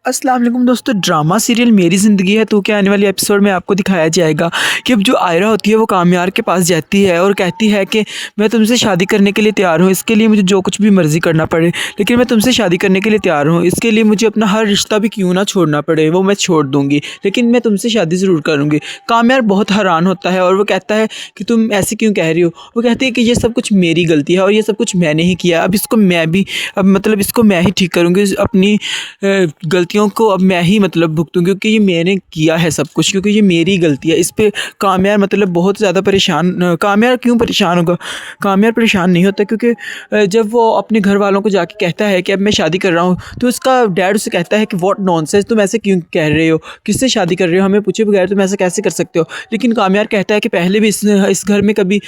अस्सलाम वालेकुम दोस्तों, ड्रामा सीरियल मेरी ज़िंदगी है तो क्या आने वाले एपिसोड में आपको दिखाया जाएगा कि अब जो आयरा होती है वो कामयार के पास जाती है और कहती है कि मैं तुमसे शादी करने के लिए तैयार हूँ। इसके लिए मुझे जो कुछ भी मर्ज़ी करना पड़े, लेकिन मैं तुमसे शादी करने के लिए तैयार हूँ। इसके लिए मुझे अपना हर रिश्ता भी क्यों ना छोड़ना पड़े, वो मैं छोड़ दूँगी, लेकिन मैं तुमसे शादी ज़रूर करूँगी। कामयार बहुत हैरान होता है और वो कहता है कि तुम ऐसे क्यों कह रही हो? वो कहती है कि ये सब कुछ मेरी गलती है और ये सब कुछ मैंने ही किया। अब इसको मैं भी मतलब इसको मैं ही ठीक करूँगी। अपनी गलतियों को अब मैं ही भुगतूँ, क्योंकि ये मैंने किया है सब कुछ, क्योंकि ये मेरी गलती है। इस पे कामयार बहुत ज़्यादा परेशान। कामयार क्यों परेशान होगा? कामयार परेशान नहीं होता, क्योंकि जब वो अपने घर वालों को जाके कहता है कि अब मैं शादी कर रहा हूँ, तो उसका डैड उसे कहता है कि व्हाट नॉनसेंस, तुम ऐसे क्यों कह रहे हो? किससे शादी कर रहे हो? हमें पूछे बगैर तुम ऐसा कैसे कर सकते हो? लेकिन कामयार कहता है कि पहले भी इस घर में कभी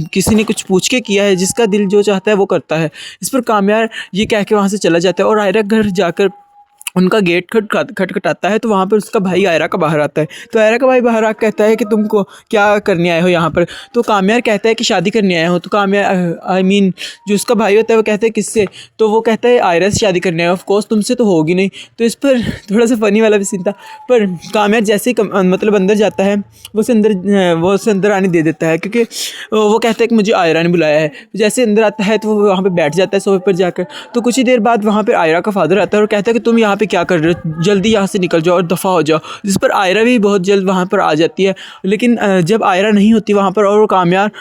किसी ने कुछ पूछ के किया है, जिसका दिल जो चाहता है वो करता है। इस पर कामयार ये कह के वहाँ से चला जाता है और आयरा घर जाकर उनका गेट खटखटाता है, तो वहाँ पर उसका भाई आयरा का बाहर आता है। तो आयरा का भाई बाहर आकर कहता है कि तुमको क्या करने आए हो यहाँ पर? तो कामयार कहता है कि शादी करने आया हूँ। तो कामयार जो उसका भाई होता है वो कहता है किससे? तो वो कहता है आयरा से शादी करने आया हूँ। ऑफ कोर्स तुमसे तो होगी नहीं। तो इस पर थोड़ा सा फ़नी वाला भी सीन था। पर कामयार जैसे ही अंदर जाता है, वो उसे अंदर आने दे देता है, क्योंकि वो कहता है कि मुझे आयरा ने बुलाया है। जैसे अंदर आता है तो वो वहाँ पर बैठ जाता है सोफे पर जाकर। तो कुछ ही देर बाद वहाँ पर आयरा का फादर आता है और कहता है कि तुम यहाँ क्या कर रहे हो? जल्दी यहाँ से निकल जाओ और दफ़ा हो जाओ। जिस पर आयरा भी बहुत जल्द वहाँ पर आ जाती है। लेकिन जब आयरा नहीं होती वहाँ पर और वो कामयार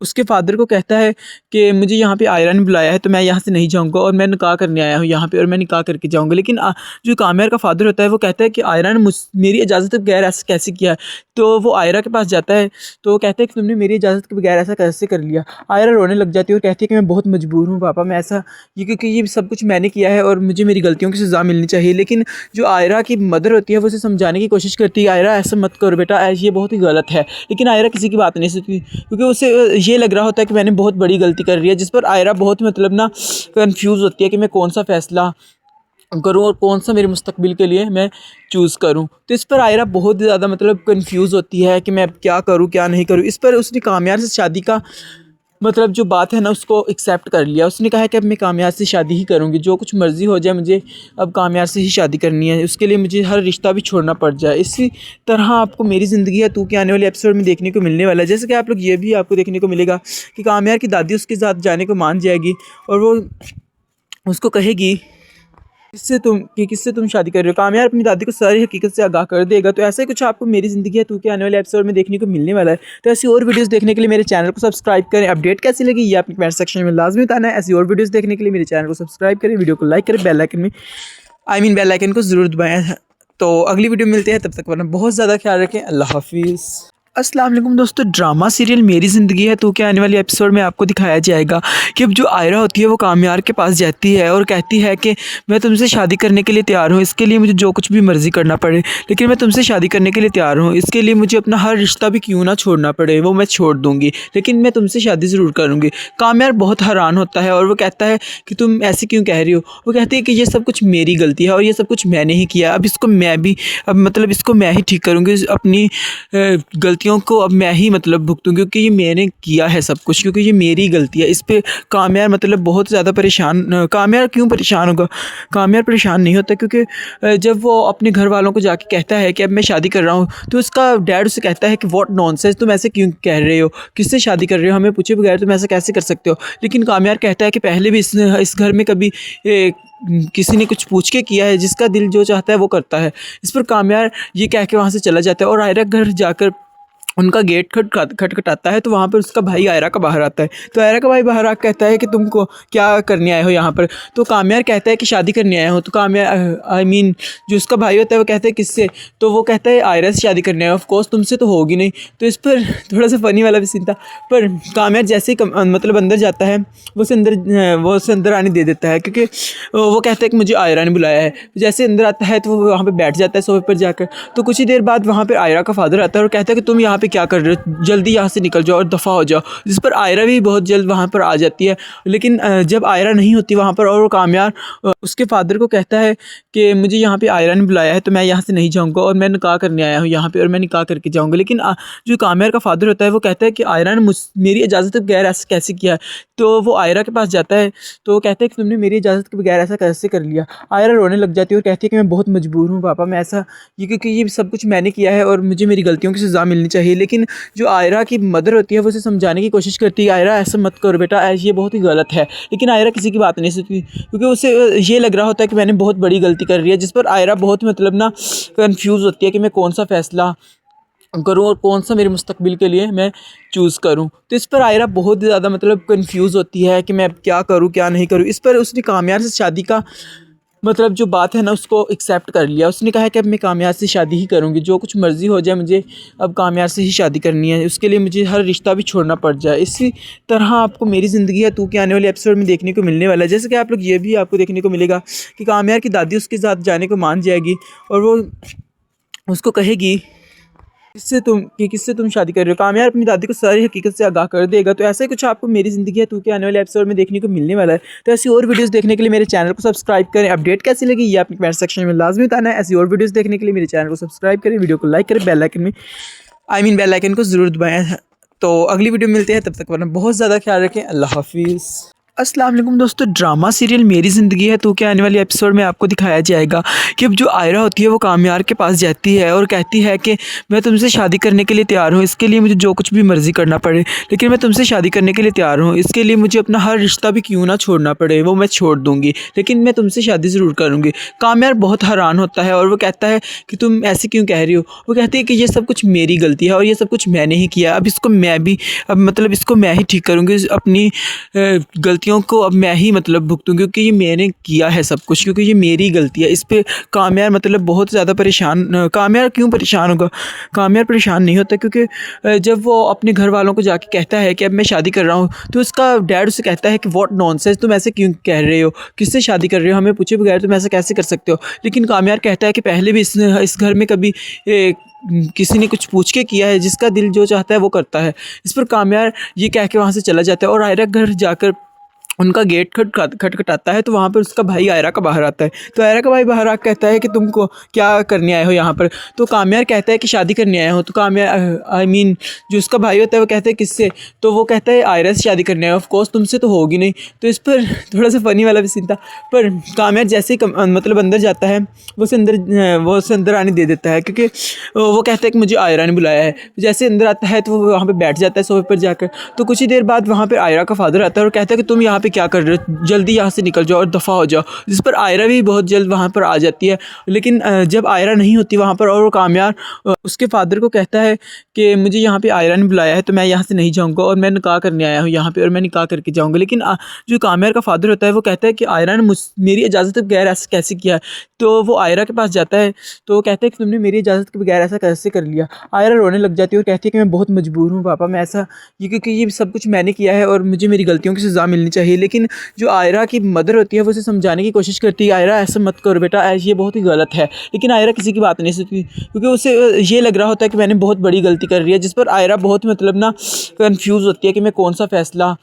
उसके फादर को कहता है कि मुझे यहाँ पे आयरा ने बुलाया है, तो मैं यहाँ से नहीं जाऊँगा और मैं निकाह करने आया हूँ यहाँ पे, और मैं निकाह करके जाऊँगा। लेकिन जो कामयार का फादर होता है वो कहता है कि आयरा ने मेरी इजाज़त के बगैर ऐसा कैसे किया है? तो वो आयरा के पास जाता है, तो वो कहता है कि तुमने मेरी इजाज़त के बगैर ऐसा कैसे कर लिया? आयरा रोने लग जाती है और कहती है कि मैं बहुत मजबूर हूँ पापा, मैं ऐसा क्योंकि ये सब कुछ मैंने किया है और मुझे मेरी गलतियों की सज़ा मिलनी चाहिए। लेकिन जो आयरा की मदर होती है वो उसे समझाने की कोशिश करती है, आयरा ऐसा मत करो बेटा, ये बहुत ही गलत है। लेकिन आयरा किसी की बात नहीं सुनती, क्योंकि उसे ये लग रहा होता है कि मैंने बहुत बड़ी गलती कर रही है। जिस पर आयरा बहुत कंफ्यूज होती है कि मैं कौन सा फ़ैसला करूं और कौन सा मेरे मुस्तकबिल के लिए मैं चूज़ करूं। तो इस पर आयरा बहुत ज़्यादा कंफ्यूज होती है कि मैं अब क्या करूं क्या नहीं करूं। इस पर उसने कामयार से शादी का जो बात है ना उसको एक्सेप्ट कर लिया। उसने कहा है कि अब मैं कामयार से शादी ही करूँगी, जो कुछ मर्ज़ी हो जाए मुझे अब कामयार से ही शादी करनी है, उसके लिए मुझे हर रिश्ता भी छोड़ना पड़ जाए। इसी तरह आपको मेरी ज़िंदगी है तू के आने वाले एपिसोड में देखने को मिलने वाला है। जैसे कि आप लोग ये भी आपको देखने को मिलेगा कि कामयार की दादी उसके साथ जाने को मान जाएगी और वो उसको कहेगी किससे तुम शादी कर रहे हो। कामयार अपनी दादी को सारी हकीकत से आगाह कर देगा। तो ऐसा ही कुछ आपको मेरी ज़िंदगी है तू के आने वाले एपिसोड में देखने को मिलने वाला है। तो ऐसी और वीडियोस देखने के लिए मेरे चैनल को सब्सक्राइब करें। अपडेट कैसी लगी ये अपने कमेंट सेक्शन में लाजमी बताना है। ऐसी और वीडियोस देखने के लिए मेरे चैनल को सब्सक्राइब करें, वीडियो को लाइक करें, बेल आइकन को ज़रूर दबाएँ। तो अगली वीडियो मिलते हैं, तब तक वरना बहुत ज़्यादा ख्याल रखें। अल्लाह हाफिज़। अस्सलाम वालेकुम दोस्तों, ड्रामा सीरियल मेरी ज़िंदगी है तो क्या आने वाले एपिसोड में आपको दिखाया जाएगा कि अब जो आयरा होती है वो कामयार के पास जाती है और कहती है कि मैं तुमसे शादी करने के लिए तैयार हूँ। इसके लिए मुझे जो कुछ भी मर्ज़ी करना पड़े, लेकिन मैं तुमसे शादी करने के लिए तैयार हूँ। इसके लिए मुझे अपना हर रिश्ता भी क्यों ना छोड़ना पड़े, वो मैं छोड़ दूँगी, लेकिन मैं तुमसे शादी ज़रूर करूँगी। कामयार बहुत हैरान होता है और वो कहता है कि तुम ऐसे क्यों कह रही हो? वो कहती है कि ये सब कुछ मेरी गलती है और ये सब कुछ मैंने ही किया। अब इसको मैं भी इसको मैं ही ठीक करूँगी। अपनी गलतियों को अब मैं ही भुगतूँ, क्योंकि ये मैंने किया है सब कुछ, क्योंकि ये मेरी गलती है। इस पे कामयार बहुत ज़्यादा परेशान। कामयार क्यों परेशान होगा? कामयार परेशान नहीं होता, क्योंकि जब वो अपने घर वालों को जाके कहता है कि अब मैं शादी कर रहा हूँ, तो उसका डैड उसे कहता है कि व्हाट नॉनसेंस, तुम ऐसे क्यों कह रहे हो? किससे शादी कर रहे हो? हमें पूछे बगैर तुम ऐसा कैसे कर सकते हो? लेकिन कामयार कहता है कि पहले भी इस घर में कभी किसी ने कुछ पूछ के किया है, जिसका दिल जो चाहता है वो करता है। इस पर कामयार ये कह के वहाँ से चला जाता है और आयरा घर जाकर उनका गेट खटखटाता है, तो वहाँ पर उसका भाई आयरा का बाहर आता है। तो आयरा का भाई बाहर आकर कहता है कि तुमको क्या करने आए हो यहाँ पर? तो कामयार कहता है कि शादी करने आया हूँ। तो कामयार जो उसका भाई होता है वो कहता है किससे? तो वो कहता है आयरा से शादी करने आया हूँ। ऑफ कोर्स तुमसे तो होगी नहीं। तो इस पर थोड़ा सा फ़नी वाला भी सीन था। पर कामयार जैसे ही अंदर जाता है वो उसे अंदर आने दे देता है, क्योंकि वो कहता है कि मुझे आयरा ने बुलाया है। जैसे अंदर आता है तो वो वहाँ पर बैठ जाता है सोफे पर जाकर। तो कुछ ही देर बाद वहाँ पर आयरा का फादर आता है और कहता है कि तुम यहाँ पे क्या कर रहे हो, जल्दी यहाँ से निकल जाओ और दफ़ा हो जाओ। जिस पर आयरा भी बहुत जल्द वहाँ पर आ जाती है, लेकिन जब आयरा नहीं होती वहाँ पर और वो कामयार उसके फादर को कहता है कि मुझे यहाँ पे आयरा ने बुलाया है तो मैं यहाँ से नहीं जाऊँगा और मैं निकाह करने आया हूँ यहाँ पे और मैं निकाह करके जाऊँगा। लेकिन जो कामयार का फादर होता है वो कहता है कि आयरा ने मेरी इजाज़त के बगैर ऐसा कैसे किया है। तो वो आयरा के पास जाता है तो वो कहता है कि तुमने मेरी इजाज़त के बगैर ऐसा कैसे कर लिया। आयरा रोने लग जाती है और कहती है कि मैं बहुत मजबूर हूँ पापा, मैं ऐसा क्योंकि ये सब कुछ मैंने किया है और मुझे मेरी गलतियों की सज़ा मिलनी चाहिए। लेकिन जो आयरा की मदर होती है वो उसे समझाने की कोशिश करती है, आयरा ऐसा मत करो बेटा, ये बहुत ही गलत है। लेकिन आयरा किसी की बात नहीं सुनती क्योंकि उसे ये लग रहा होता है कि मैंने बहुत बड़ी गलती कर रही है। जिस पर आयरा बहुत मतलब ना कंफ्यूज होती है कि मैं कौन सा फ़ैसला करूँ और कौन सा मेरे मुस्तकबिल के लिए मैं चूज़ करूँ। तो इस पर आयरा बहुत ज़्यादा मतलब कंफ्यूज होती है कि मैं क्या करूँ क्या नहीं करूँ। इस पर उसने कामयार से शादी का मतलब जो बात है ना उसको एक्सेप्ट कर लिया। उसने कहा कि अब मैं कामयार से शादी ही करूँगी, जो कुछ मर्ज़ी हो जाए मुझे अब कामयार से ही शादी करनी है, उसके लिए मुझे हर रिश्ता भी छोड़ना पड़ जाए। इसी तरह आपको मेरी ज़िंदगी है तू के आने वाले एपिसोड में देखने को मिलने वाला है। जैसे कि आप लोग ये भी आपको देखने को मिलेगा कि कामयार की दादी उसके साथ जाने को मान जाएगी और वो उसको कहेगी किससे तुम शादी कर रहे हो। कामयार अपनी दादी को सारी हकीकत से आगाह कर देगा। तो ऐसा ही कुछ आपको मेरी ज़िंदगी है तू के आने वाले एपिसोड में देखने को मिलने वाला है। तो ऐसी और वीडियोस देखने के लिए मेरे चैनल को सब्सक्राइब करें। अपडेट कैसी लगी ये अपने कमेंट सेक्शन में लाजमी बताना है। ऐसी और वीडियोस देखने के लिए मेरे चैनल को सब्सक्राइब करें, वीडियो को लाइक करें, बेल आइकन में बेल आइकन को ज़रूर दबाएँ। तो अगली वीडियो मिलते हैं, तब तक वरना बहुत ज़्यादा ख्याल रखें। अल्लाह हाफिज़। अस्सलाम वालेकुम दोस्तों, ड्रामा सीरियल मेरी ज़िंदगी है तो के आने वाले एपिसोड में आपको दिखाया जाएगा कि अब जो आयरा होती है वो कामयार के पास जाती है और कहती है कि मैं तुमसे शादी करने के लिए तैयार हूँ, इसके लिए मुझे जो कुछ भी मर्ज़ी करना पड़े, लेकिन मैं तुमसे शादी करने के लिए तैयार हूँ, इसके लिए मुझे अपना हर रिश्ता भी क्यों ना छोड़ना पड़े वो मैं छोड़ दूँगी, लेकिन मैं तुमसे शादी ज़रूर करूँगी। कामयार बहुत हैरान होता है और वो कहता है कि तुम ऐसे क्यों कह रही हो। वो कहती है कि ये सब कुछ मेरी गलती है और ये सब कुछ मैंने ही किया, अब इसको मैं भी मतलब इसको मैं ही ठीक करूँगी, अपनी गलतियों को अब मैं ही मतलब भुगतूँ क्योंकि ये मैंने किया है सब कुछ, क्योंकि ये मेरी गलती है। इस पे कामयार मतलब बहुत ज़्यादा परेशान। कामयार क्यों परेशान होगा, कामयार परेशान नहीं होता क्योंकि जब वो अपने घर वालों को जाके कहता है कि अब मैं शादी कर रहा हूँ तो उसका डैड उसे कहता है कि व्हाट नॉनसेंस, तुम ऐसे क्यों कह रहे हो, किससे शादी कर रहे हो, हमें पूछे बगैर तुम ऐसा कैसे कर सकते हो। लेकिन कामयार कहता है कि पहले भी इस घर में कभी किसी ने कुछ पूछ के किया है, जिसका दिल जो चाहता है वो करता है। इस पर कामयार ये कह के वहाँ से चला जाता है और आयरा घर जाकर उनका गेट खटखटाता है तो वहाँ पर उसका भाई आयरा का बाहर आता है। तो आयरा का भाई बाहर आकर कहता है कि तुमको क्या करने आए हो यहाँ पर। तो कामयार कहता है कि शादी करने आया हो। तो कामयार जो उसका भाई होता है वो कहता है किससे, तो वो कहता है आयरा से शादी करने आया हो, ऑफकोर्स तुमसे तो होगी नहीं। तो इस पर थोड़ा सा फ़नी वाला भी सीन था। पर कामयार जैसे ही मतलब अंदर जाता है वो उसे अंदर आने दे देता है क्योंकि वो कहता है कि मुझे आयरा ने बुलाया है। जैसे अंदर आता है तो वो वहाँ पर बैठ जाता है सोफे पर जाकर। तो कुछ ही देर बाद वहाँ पर आयरा का फादर आता है और कहता है कि तुम यहाँ पे क्या कर रहे हो, जल्दी यहाँ से निकल जाओ और दफ़ा हो जाओ। जिस पर आयरा भी बहुत जल्द वहाँ पर आ जाती है। लेकिन जब आयरा नहीं होती वहाँ पर और वो कामयार उसके फादर को कहता है कि मुझे यहाँ पे आयरा ने बुलाया है तो मैं यहाँ से नहीं जाऊँगा और मैं निकाह करने आया हूँ यहाँ पे और मैं निकाह करके जाऊँगा। लेकिन जो कामयार का फादर होता है वो कहता है कि आयरा ने मेरी इजाज़त के बगैर ऐसा कैसे किया है। तो वो आयरा के पास जाता है तो वो कहता है कि तुमने मेरी इजाज़त के बगैर ऐसा कैसे कर लिया। आयरा रोने लग जाती है और कहती है कि मैं बहुत मजबूर हूँ पापा, मैं ऐसा क्योंकि ये सब कुछ मैंने किया है और मुझे मेरी गलतियों की सज़ा मिलनी चाहिए। लेकिन जो आयरा की मदर होती है वो उसे समझाने की कोशिश करती है, आयरा ऐसा मत करो बेटा, ये बहुत ही गलत है। लेकिन आयरा किसी की बात नहीं सुनती क्योंकि उसे ये लग रहा होता है कि मैंने बहुत बड़ी गलती कर रही है। जिस पर आयरा बहुत मतलब ना कंफ्यूज होती है कि मैं कौन सा फ़ैसला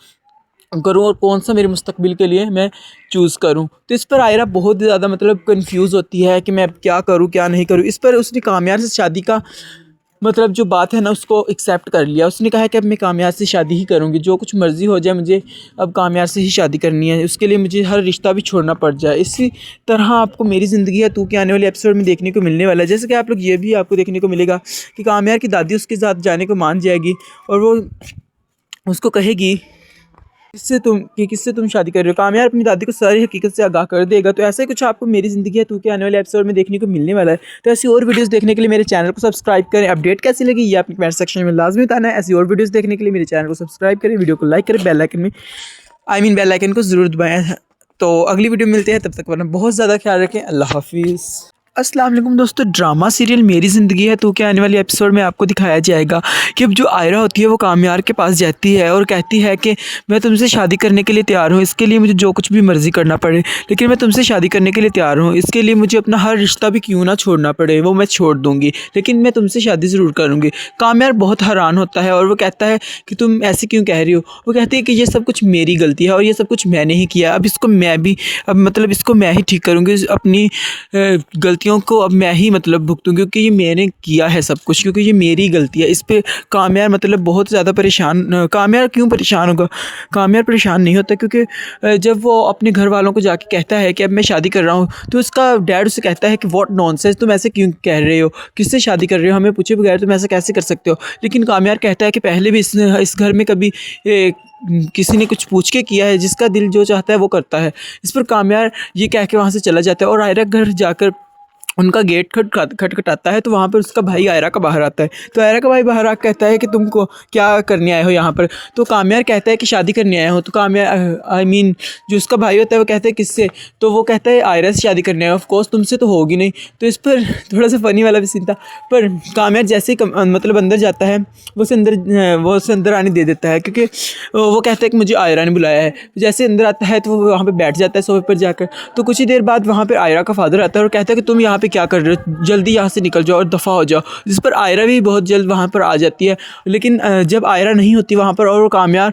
करूँ और कौन सा मेरे मुस्तकबिल के लिए मैं चूज़ करूँ। तो इस पर आयरा बहुत ज़्यादा मतलब कंफ्यूज होती है कि मैं क्या करूँ क्या नहीं करूँ। इस पर उसने कामयार से शादी का मतलब जो बात है ना उसको एक्सेप्ट कर लिया। उसने कहा कि अब मैं कामयार से शादी ही करूँगी, जो कुछ मर्ज़ी हो जाए मुझे अब कामयार से ही शादी करनी है, उसके लिए मुझे हर रिश्ता भी छोड़ना पड़ जाए। इसी तरह आपको मेरी ज़िंदगी है तू के आने वाले एपिसोड में देखने को मिलने वाला है। जैसे कि आप लोग ये भी आपको देखने को मिलेगा कि कामयार की दादी उसके साथ जाने को मान जाएगी और वो उसको कहेगी किससे तुम शादी कर रहे हो। कामयार अपनी दादी को सारी हकीकत से आगाह कर देगा। तो ऐसा ही कुछ आपको मेरी ज़िंदगी है तू के आने वाले एपिसोड में देखने को मिलने वाला है। तो ऐसी और वीडियोस देखने के लिए मेरे चैनल को सब्सक्राइब करें। अपडेट कैसी लगी ये अपने कमेंट सेक्शन में लाजमी बताना है। ऐसी और वीडियोस देखने के लिए मेरे चैनल को सब्सक्राइब करें, वीडियो को लाइक करें, बेल आइकन में बेल आइकन को ज़रूर दबाएँ। तो अगली वीडियो मिलते हैं, तब तक वरना बहुत ज़्यादा ख्याल रखें। अल्लाह हाफिज़। अस्सलाम वालेकुम दोस्तों, ड्रामा सीरियल मेरी ज़िंदगी है तो क्या आने वाले एपिसोड में आपको दिखाया जाएगा कि अब जो आयरा होती है वो कामयार के पास जाती है और कहती है कि मैं तुमसे शादी करने के लिए तैयार हूँ, इसके लिए मुझे जो कुछ भी मर्ज़ी करना पड़े, लेकिन मैं तुमसे शादी करने के लिए तैयार हूँ, इसके लिए मुझे अपना हर रिश्ता भी क्यों ना छोड़ना पड़े वो मैं छोड़ दूँगी, लेकिन मैं तुमसे शादी ज़रूर करूँगी। कामयार बहुत हैरान होता है और वो कहता है कि तुम ऐसे क्यों कह रही हो? वो कहती है कि ये सब कुछ मेरी गलती है और ये सब कुछ मैंने ही किया, अब इसको मैं भी अब मतलब इसको मैं ही ठीक करूँगी, अपनी गलतियों को अब मैं ही मतलब भुगतूँ, क्योंकि ये मैंने किया है सब कुछ, क्योंकि ये मेरी गलती है। इस पे कामयार मतलब बहुत ज़्यादा परेशान। कामयार क्यों परेशान होगा? कामयार परेशान नहीं होता, क्योंकि जब वो अपने घर वालों को जाके कहता है कि अब मैं शादी कर रहा हूँ, तो उसका डैड उससे कहता है कि व्हाट नॉनसेंस, तुम ऐसे क्यों कह रहे हो? किससे शादी कर रहे हो? हमें पूछे बगैर तुम ऐसा कैसे कर सकते हो? लेकिन कामयार कहता है कि पहले भी इस घर में कभी किसी ने कुछ पूछ के किया है, जिसका दिल जो चाहता है वो करता है। इस पर कामयार ये कह के वहाँ से चला जाता है और आयरा घर जाकर उनका गेट खटखटाता है, तो वहाँ पर उसका भाई आयरा का बाहर आता है। तो आयरा का भाई बाहर आकर कहता है कि तुमको क्या करने आए हो यहाँ पर? तो कामयार कहता है कि शादी करने आया हो। तो कामयार जो उसका भाई होता है वो कहता है किससे? तो वो कहता है आयरा से शादी करने आया हो। ऑफ कोर्स तुमसे तो होगी नहीं। तो इस पर थोड़ा सा फ़नी वाला भी सीन था। पर कामयार जैसे ही मतलब अंदर जाता है, वो उसे अंदर आने दे देता है, क्योंकि वो कहता है कि मुझे आयरा ने बुलाया है। जैसे अंदर आता है तो वो वहाँ पे बैठ जाता है सोफे पर जाकर। तो कुछ ही देर बाद वहाँ पर आयरा का फादर आता है और कहता है कि तुम यहाँ पे क्या कर रहे हो? जल्दी यहाँ से निकल जाओ और दफ़ा हो जाओ। जिस पर आयरा भी बहुत जल्द वहाँ पर आ जाती है। लेकिन जब आयरा नहीं होती वहाँ पर और वो कामयार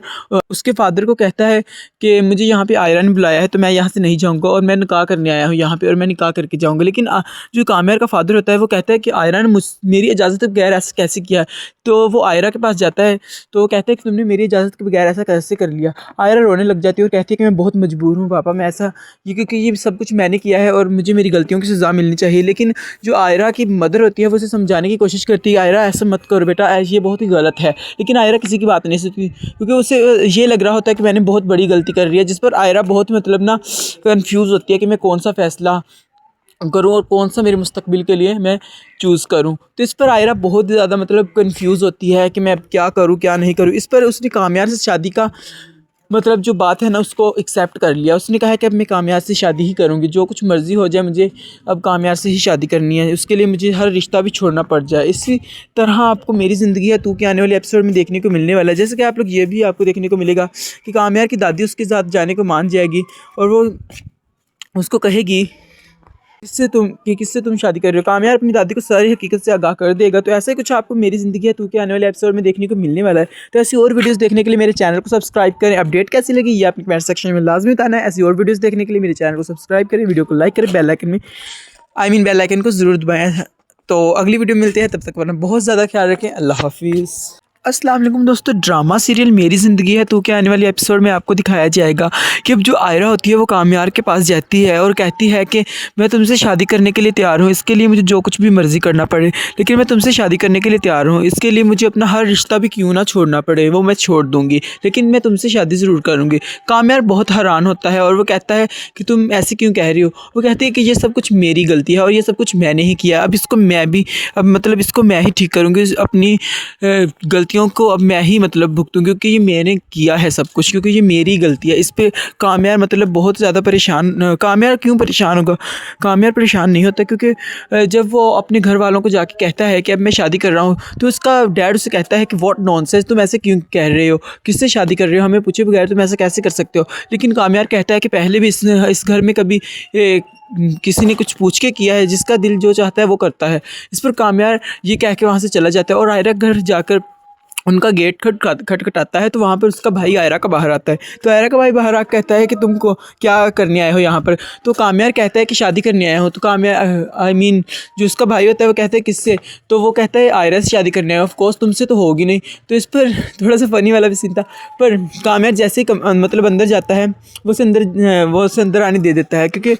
उसके फादर को कहता है कि मुझे यहाँ पे आयरा ने बुलाया है, तो मैं यहाँ से नहीं जाऊँगा और मैं निकाह करने आया हूँ यहाँ पे और मैं निकाह करके जाऊँगा। लेकिन जो कामयार का फादर होता है वो कहता है कि आयरा ने मेरी इजाज़त के बगैर ऐसा कैसे किया है? तो वो आयरा के पास जाता है, तो वो कहता है कि तुमने मेरी इजाज़त के बगैर ऐसा कैसे कर लिया? आयरा रोने लग जाती है और कहती है कि मैं बहुत मजबूर हूँ पापा, मैं ऐसा क्योंकि ये सब कुछ मैंने किया है और मुझे मेरी गलतियों की सज़ा मिलनी चाहिए। लेकिन जो आयरा की मदर होती है वो उसे समझाने की कोशिश करती है, आयरा ऐसा मत करो बेटा, ये बहुत ही गलत है। लेकिन आयरा किसी की बात नहीं सुनती, क्योंकि उसे ये लग रहा होता है कि मैंने बहुत बड़ी गलती कर रही है। जिस पर आयरा बहुत मतलब ना कंफ्यूज होती है कि मैं कौन सा फ़ैसला करूँ और कौन सा मेरे मुस्तकबिल के लिए मैं चूज़ करूँ। तो इस पर आयरा बहुत ज़्यादा मतलब कंफ्यूज होती है कि मैं अब क्या करूँ क्या नहीं करूँ। इस पर उसने कामयार से शादी का मतलब जो बात है ना उसको एक्सेप्ट कर लिया। उसने कहा है कि अब मैं कामयार से शादी ही करूँगी, जो कुछ मर्ज़ी हो जाए मुझे अब कामयार से ही शादी करनी है, उसके लिए मुझे हर रिश्ता भी छोड़ना पड़ जाए। इसी तरह आपको मेरी ज़िंदगी है तू के आने वाले एपिसोड में देखने को मिलने वाला है। जैसे कि आप लोग ये भी आपको देखने को मिलेगा कि कामयार की दादी उसके साथ जाने को मान जाएगी और वो उसको कहेगी किससे तुम शादी कर रहे हो। कामयार अपनी दादी को सारी हकीकत से आगाह कर देगा। तो ऐसा ही कुछ आपको मेरी ज़िंदगी है तू के आने वाले एपिसोड में देखने को मिलने वाला है। तो ऐसी और वीडियोस देखने के लिए मेरे चैनल को सब्सक्राइब करें। अपडेट कैसी लगी ये आपने कमेंट सेक्शन में लाजमी बताना है। ऐसी और वीडियोस देखने के लिए मेरे चैनल को सब्सक्राइब करें, वीडियो को लाइक करें, बेल आइकन को ज़रूर दबाएँ। तो अगली वीडियो मिलते हैं, तब तक वरना बहुत ज़्यादा ख्याल रखें। अल्लाह हाफिज़। अस्सलाम वालेकुम दोस्तों, ड्रामा सीरियल मेरी ज़िंदगी है तो क्या आने वाले एपिसोड में आपको दिखाया जाएगा कि अब जो आयरा होती है वो कामयार के पास जाती है और कहती है कि मैं तुमसे शादी करने के लिए तैयार हूँ, इसके लिए मुझे जो कुछ भी मर्ज़ी करना पड़े, लेकिन मैं तुमसे शादी करने के लिए तैयार हूँ, इसके लिए मुझे अपना हर रिश्ता भी क्यों ना छोड़ना पड़े वो मैं छोड़ दूँगी, लेकिन मैं तुमसे शादी ज़रूर करूँगी। कामयार बहुत हैरान होता है और वो कहता है कि तुम ऐसे क्यों कह रही हो? वो कहती है कि ये सब कुछ मेरी गलती है और ये सब कुछ मैंने ही किया, अब इसको मैं ही ठीक करूँगी, अपनी गलतियों को अब मैं ही मतलब भुगतूँ, क्योंकि ये मैंने किया है सब कुछ, क्योंकि ये मेरी गलती है। इस पे कामयार मतलब बहुत ज़्यादा परेशान। कामयार क्यों परेशान होगा? कामयार परेशान नहीं होता, क्योंकि जब वो अपने घर वालों को जाके कहता है कि अब मैं शादी कर रहा हूँ, तो उसका डैड उससे कहता है कि व्हाट नॉनसेंस, तुम ऐसे क्यों कह रहे हो? किससे शादी कर रहे हो? हमें पूछे बगैर तुम ऐसा कैसे कर सकते हो? लेकिन कामयार कहता है कि पहले भी इस घर में कभी किसी ने कुछ पूछ के किया है, जिसका दिल जो चाहता है वो करता है। इस पर कामयार ये कह के वहाँ से चला जाता है और आयरा घर जाकर उनका गेट खटखटाता है, तो वहाँ पर उसका भाई आयरा का बाहर आता है। तो आयरा का भाई बाहर आकर कहता है कि तुमको क्या करने आए हो यहाँ पर? तो कामयार कहता है कि शादी करने आया हो। तो कामयार जो उसका भाई होता है वो कहता है किससे? तो वो कहता है आयरा से शादी करने आया हो। ऑफ कोर्स तुमसे तो होगी नहीं। तो इस पर थोड़ा सा फ़नी वाला भी सीन था। पर कामयार जैसे ही मतलब अंदर जाता है वो उसे अंदर आने दे देता है, क्योंकि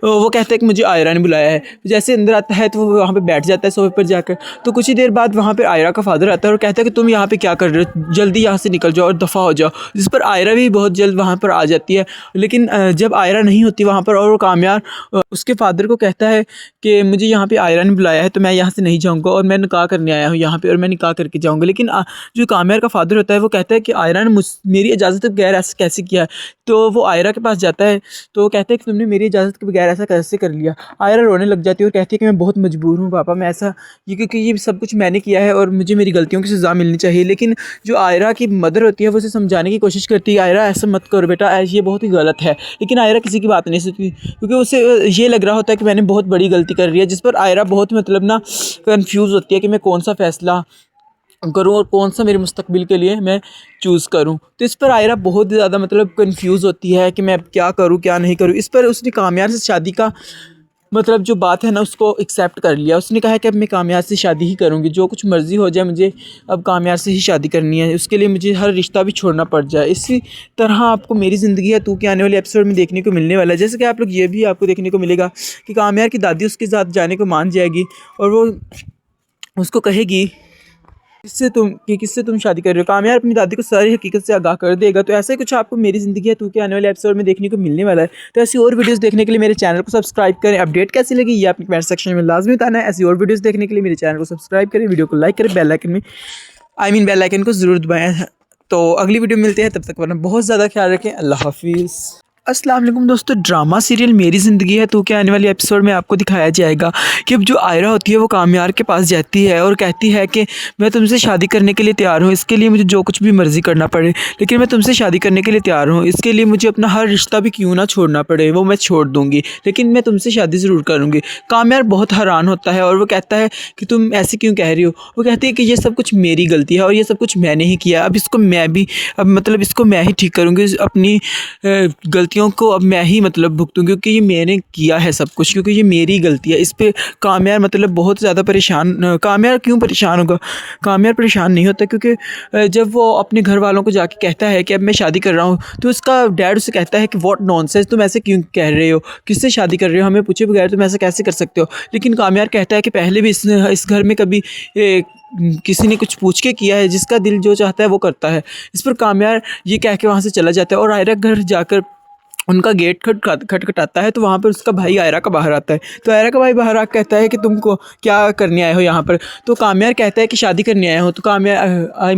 वो कहता है कि मुझे आयरा ने बुलाया है। जैसे अंदर आता है तो वो वहाँ पर बैठ जाता है सोफे पर जाकर। तो कुछ ही देर बाद वहाँ पर आयरा का फादर आता है और कहता है कि तुम यहाँ पे क्या कर रहे हो, जल्दी यहाँ से निकल जाओ और दफ़ा हो जाओ। जिस पर आयरा भी बहुत जल्द वहाँ पर आ जाती है। लेकिन जब आयरा नहीं होती वहाँ पर और वो कामयार उसके फादर को कहता है कि मुझे यहाँ पे आयरा ने बुलाया है तो मैं यहाँ से नहीं जाऊँगा और मैं निकाह करने आया हूँ यहाँ पे और मैं निकाह करके जाऊँगा। लेकिन जो कामयार का फादर होता है वो कहता है कि आयरा ने मेरी इजाज़त के बगैर ऐसा कैसे किया है। तो वो आयरा के पास जाता है तो वो कहता है कि तुमने मेरी इजाज़त के बगैर ऐसा कैसे कर लिया। आयरा रोने लग जाती है और कहती है कि मैं बहुत मजबूर हूँ पापा, मैं ऐसा क्योंकि ये सब कुछ मैंने किया है और मुझे मेरी गलतियों की सज़ा मिलनी चाहिए। लेकिन जो आयरा की मदर होती है वो उसे समझाने की कोशिश करती है, आयरा ऐसा मत करो बेटा, ये बहुत ही गलत है। लेकिन आयरा किसी की बात नहीं सुनती क्योंकि उसे ये लग रहा होता है कि मैंने बहुत बड़ी गलती कर रही है। जिस पर आयरा बहुत मतलब ना कंफ्यूज होती है कि मैं कौन सा फ़ैसला करूँ और कौन सा मेरे मुस्तकबिल के लिए मैं चूज़ करूँ। तो इस पर आयरा बहुत ज़्यादा मतलब कंफ्यूज होती है कि मैं अब क्या करूँ क्या नहीं करूँ। इस पर उसने कामयार से शादी का मतलब जो बात है ना उसको एक्सेप्ट कर लिया। उसने कहा है कि अब मैं कामयार से शादी ही करूँगी, जो कुछ मर्ज़ी हो जाए मुझे अब कामयार से ही शादी करनी है, उसके लिए मुझे हर रिश्ता भी छोड़ना पड़ जाए। इसी तरह आपको मेरी ज़िंदगी है तू के आने वाले एपिसोड में देखने को मिलने वाला है। जैसे कि आप लोग ये भी आपको देखने को मिलेगा कि कामयार की दादी उसके साथ जाने को मान जाएगी और वो उसको कहेगी किससे तुम शादी कर रहे हो। कामयार अपनी दादी को सारी हकीकत से आगाह कर देगा। तो ऐसा ही कुछ आपको मेरी ज़िंदगी है तू के आने वाले एपिसोड में देखने को मिलने वाला है। तो ऐसी और वीडियोस देखने के लिए मेरे चैनल को सब्सक्राइब करें। अपडेट कैसी लगी ये आपने कमेंट सेक्शन में लाजमी बताना है। ऐसी और वीडियोस देखने के लिए मेरे चैनल को सब्सक्राइब करें, वीडियो को लाइक करें, बेल आइकन को ज़रूर दबाएँ। तो अगली वीडियो मिलते हैं, तब तक वरना बहुत ज़्यादा ख्याल रखें। अल्लाह हाफिज़। अस्सलाम वालेकुम दोस्तों, ड्रामा सीरियल मेरी ज़िंदगी है तू के आने वाली एपिसोड में आपको दिखाया जाएगा कि अब जो आयरा होती है वो कामयार के पास जाती है और कहती है कि मैं तुमसे शादी करने के लिए तैयार हूँ, इसके लिए मुझे जो कुछ भी मर्ज़ी करना पड़े, लेकिन मैं तुमसे शादी करने के लिए तैयार हूँ, इसके लिए मुझे अपना हर रिश्ता भी क्यों ना छोड़ना पड़े वो मैं छोड़ दूँगी, लेकिन मैं तुमसे शादी ज़रूर करूँगी। कामयार बहुत हैरान होता है और वो कहता है कि तुम ऐसे क्यों कह रही हो। वो कहती है कि ये सब कुछ मेरी गलती है और ये सब कुछ मैंने ही किया, अब इसको मैं ही ठीक करूँगी, अपनी गलतियों को अब मैं ही मतलब भुगतूँ क्योंकि ये मैंने किया है सब कुछ, क्योंकि ये मेरी गलती है। इस पे कामयार मतलब बहुत ज़्यादा परेशान। कामयार क्यों परेशान होगा? कामयार परेशान नहीं होता क्योंकि जब वो अपने घर वालों को जाके कहता है कि अब मैं शादी कर रहा हूँ तो उसका डैड उसे कहता है कि व्हाट नॉनसेंस, तुम ऐसे क्यों कह रहे हो, किससे शादी कर रहे हो, हमें पूछे बगैर तुम ऐसा कैसे कर सकते हो। लेकिन कामयार कहता है कि पहले भी इस घर में कभी किसी ने कुछ पूछ के किया है, जिसका दिल जो चाहता है वो करता है। इस पर कामयार ये कह के वहाँ से चला जाता है और आयरा घर जाकर उनका गेट खटखटाता है तो वहाँ पर उसका भाई आयरा का बाहर आता है। तो आयरा का भाई बाहर आकर कहता है कि तुमको क्या करने आए हो यहाँ पर। तो कामयार कहता है कि शादी करने आया हो। तो कामयार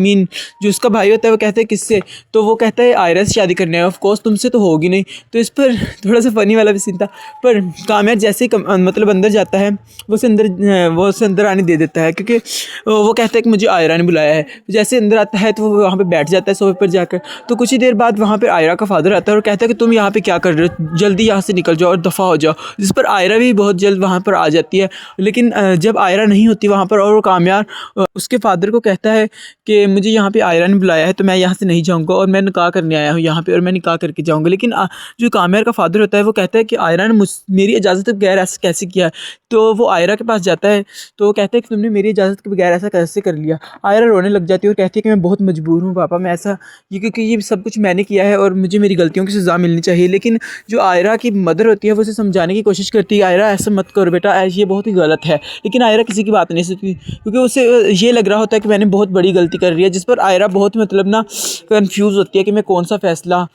जो उसका भाई होता है वो कहता है किससे। तो वो कहता है आयरा से शादी करने आया। ऑफ कोर्स तुमसे तो होगी नहीं। तो इस पर थोड़ा सा फ़नी वाला भी सीन था। पर कामयार जैसे ही मतलब अंदर जाता है वो उसे अंदर आने दे देता है क्योंकि वो कहता है कि मुझे आयरा ने बुलाया है। जैसे अंदर आता है तो वो वहाँ पर बैठ जाता है सोफे पर जाकर। तो कुछ ही देर बाद वहाँ पर आयरा का फादर आता है और कहता है कि तुम यहाँ क्या कर रहे हो, जल्दी यहाँ से निकल जाओ और दफ़ा हो जाओ। जिस पर आयरा भी बहुत जल्द वहाँ पर आ जाती है। लेकिन जब आयरा नहीं होती वहाँ पर और वो कामयार उसके फादर को कहता है कि मुझे यहाँ पे आयरा ने बुलाया है तो मैं यहाँ से नहीं जाऊँगा और मैं निकाह करने आया हूँ यहाँ पे और मैं निकाह करके जाऊँगा। लेकिन जो कामयार का फादर होता है वो कहता है कि आयरा ने मेरी इजाज़त के बगैर ऐसा कैसे किया है। तो वो आयरा के पास जाता है तो वो कहता है कि तुमने मेरी इजाज़त के बगैर ऐसा कैसे कर लिया। आयरा रोने लग जाती है और कहती है कि मैं बहुत मजबूर हूँ पापा, मैं ऐसा क्योंकि ये सब कुछ मैंने किया है और मुझे मेरी गलतियों की सज़ा मिलनी चाहिए। लेकिन जो आयरा की मदर होती है वो उसे समझाने की कोशिश करती है, आयरा ऐसा मत करो बेटा, ये बहुत ही गलत है। लेकिन आयरा किसी की बात नहीं सुनती क्योंकि उसे ये लग रहा होता है कि मैंने बहुत बड़ी गलती कर रही है। जिस पर आयरा बहुत मतलब ना कंफ्यूज होती है कि मैं कौन सा फ़ैसला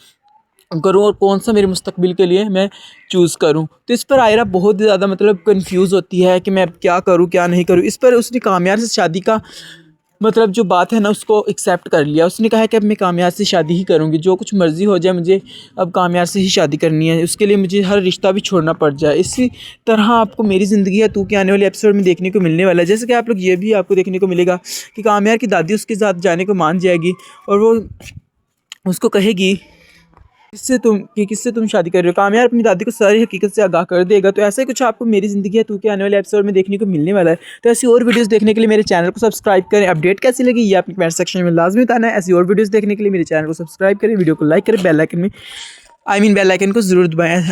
करूँ और कौन सा मेरे मुस्तकबिल के लिए मैं चूज़ करूँ। तो इस पर आयरा बहुत ज़्यादा मतलब कंफ्यूज होती है कि मैं अब क्या करूँ क्या नहीं करूँ। इस पर उसने कामयार से शादी का मतलब जो बात है ना उसको एक्सेप्ट कर लिया। उसने कहा है कि अब मैं कामयार से शादी ही करूँगी, जो कुछ मर्ज़ी हो जाए मुझे अब कामयार से ही शादी करनी है, उसके लिए मुझे हर रिश्ता भी छोड़ना पड़ जाए। इसी तरह आपको मेरी ज़िंदगी है तू के आने वाले एपिसोड में देखने को मिलने वाला है। जैसे कि आप लोग ये भी आपको देखने को मिलेगा कि कामयार की दादी उसके साथ जाने को मान जाएगी और वो उसको कहेगी किससे तुम शादी कर रहे हो। कामयार अपनी दादी को सारी हकीकत से आगाह कर देगा। तो ऐसा ही कुछ आपको मेरी ज़िंदगी है तू के आने वाले एपिसोड में देखने को मिलने वाला है। तो ऐसी और वीडियोस देखने के लिए मेरे चैनल को सब्सक्राइब करें। अपडेट कैसी लगी ये आपने कमेंट सेक्शन में लाजमी बताना है। ऐसी और वीडियोस देखने के लिए मेरे चैनल को सब्सक्राइब करें, वीडियो को लाइक करें, बेल आइकन को ज़रूर दबाएँ।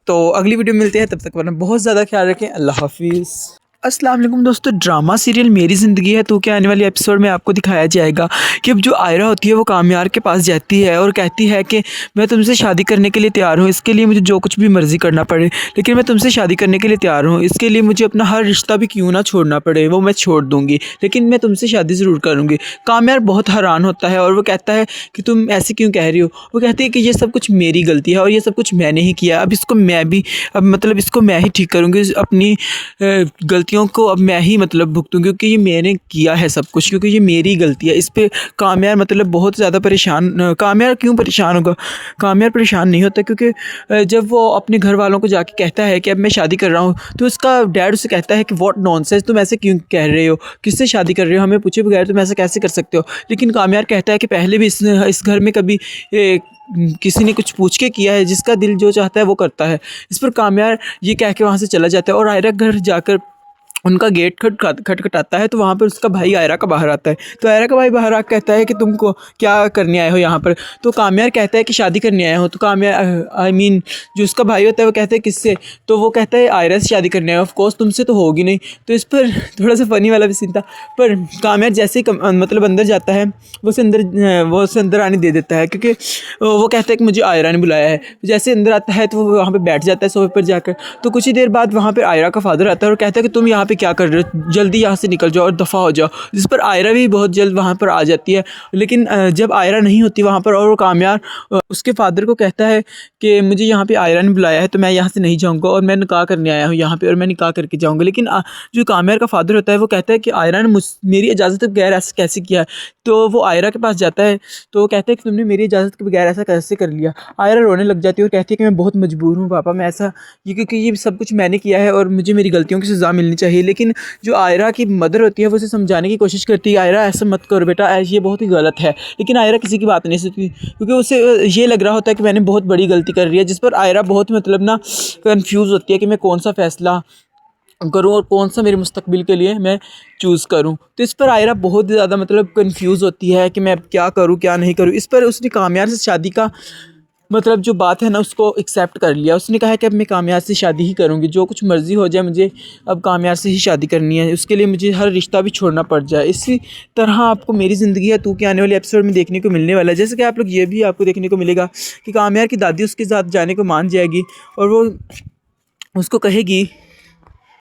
तो अगली वीडियो मिलते हैं, तब तक वरना बहुत ज़्यादा ख्याल रखें। अल्लाह हाफिज़। अस्सलाम वालेकुम दोस्तों, ड्रामा सीरियल मेरी ज़िंदगी है तो क्या आने वाले एपिसोड में आपको दिखाया जाएगा कि अब जो आयरा होती है वो कामयार के पास जाती है और कहती है कि मैं तुमसे शादी करने के लिए तैयार हूँ, इसके लिए मुझे जो कुछ भी मर्ज़ी करना पड़े, लेकिन मैं तुमसे शादी करने के लिए तैयार हूँ, इसके लिए मुझे अपना हर रिश्ता भी क्यों ना छोड़ना पड़े वो मैं छोड़ दूँगी, लेकिन मैं तुमसे शादी ज़रूर करूँगी। कामयार बहुत हैरान होता है और वो कहता है कि तुम ऐसे क्यों कह रही हो। वो कहती है कि ये सब कुछ मेरी गलती है और ये सब कुछ मैंने ही किया, अब इसको मैं भी मतलब इसको मैं ही ठीक करूँगी, अपनी गलतियों को अब मैं ही मतलब भुगतूँ, क्योंकि ये मैंने किया है सब कुछ, क्योंकि ये मेरी गलती है। इस पे कामयार मतलब बहुत ज़्यादा परेशान। कामयार क्यों परेशान होगा? कामयार परेशान नहीं होता, क्योंकि जब वो अपने घर वालों को जाके कहता है कि अब मैं शादी कर रहा हूँ, तो उसका डैड उसे कहता है कि व्हाट नॉनसेंस, तुम ऐसे क्यों कह रहे हो, किससे शादी कर रहे हो, हमें पूछे बगैर तुम ऐसा कैसे कर सकते हो। लेकिन कामयार कहता है कि पहले भी इस घर में कभी किसी ने कुछ पूछ के किया है, जिसका दिल जो चाहता है वो करता है। इस पर कामयार ये कह के वहाँ से चला जाता है और आयरा घर जाकर उनका गेट खटखटाता है, तो वहाँ पर उसका भाई आयरा का बाहर आता है। तो आयरा का भाई बाहर आकर कहता है कि तुमको क्या करने आए हो यहाँ पर। तो कामयार कहता है कि शादी करने आया हो। तो कामयार जो उसका भाई होता है वो कहता है किससे। तो वो कहता है आयरा से शादी करने आया हो, ऑफकोर्स तुमसे तो होगी नहीं। तो इस पर थोड़ा सा फ़नी वाला भी सीन था। पर कामयार जैसे ही मतलब अंदर जाता है वो उसे अंदर आने दे देता है, क्योंकि वो कहता है कि मुझे आयरा ने बुलाया है। जैसे अंदर आता है तो वो वहाँ पर बैठ जाता है सोफे पर जाकर। तो कुछ ही देर बाद वहाँ पर आयरा का फादर आता है और कहता है कि तुम यहाँ क्या कर रहे हो, जल्दी यहाँ से निकल जाओ और दफ़ा हो जाओ। जिस पर आयरा भी बहुत जल्द वहाँ पर आ जाती है। लेकिन जब आयरा नहीं होती वहाँ पर और वो कामयार उसके फादर को कहता है कि मुझे यहाँ पे आयरा ने बुलाया है तो मैं यहाँ से नहीं जाऊँगा और मैं निकाह करने आया हूँ यहाँ पे और मैं निकाह करके जाऊँगा। लेकिन जो कामयार का फादर होता है वो कहता है कि आयरा ने मेरी इजाज़त के बगैर ऐसा कैसे किया है। तो वो आयरा के पास जाता है तो वो कहता है कि तुमने मेरी इजाज़त के बगैर ऐसा कैसे कर लिया। आयरा रोने लग जाती है और कहती है कि मैं बहुत मजबूर हूँ पापा, मैं ऐसा क्योंकि ये सब कुछ मैंने किया है और मुझे मेरी गलतियों की सज़ा मिलनी चाहिए। लेकिन जो आयरा की मदर होती है वो उसे समझाने की कोशिश करती है, आयरा ऐसा मत करो बेटा, ये बहुत ही गलत है। लेकिन आयरा किसी की बात नहीं सुनती, क्योंकि उसे ये लग रहा होता है कि मैंने बहुत बड़ी गलती कर रही है। जिस पर आयरा बहुत मतलब ना कंफ्यूज होती है कि मैं कौन सा फ़ैसला करूं और कौन सा मेरे मुस्तकबिल के लिए मैं चूज़ करूं। तो इस पर आयरा बहुत ज़्यादा मतलब कंफ्यूज होती है कि मैं अब क्या करूं क्या नहीं करूं। इस पर उसने कामयार से शादी का मतलब जो बात है ना उसको एक्सेप्ट कर लिया। उसने कहा है कि अब मैं कामयार से शादी ही करूँगी, जो कुछ मर्ज़ी हो जाए मुझे अब कामयार से ही शादी करनी है, उसके लिए मुझे हर रिश्ता भी छोड़ना पड़ जाए। इसी तरह आपको मेरी ज़िंदगी है तू के आने वाले एपिसोड में देखने को मिलने वाला है। जैसे कि आप लोग ये भी आपको देखने को मिलेगा कि कामयार की दादी उसके साथ जाने को मान जाएगी और वो उसको कहेगी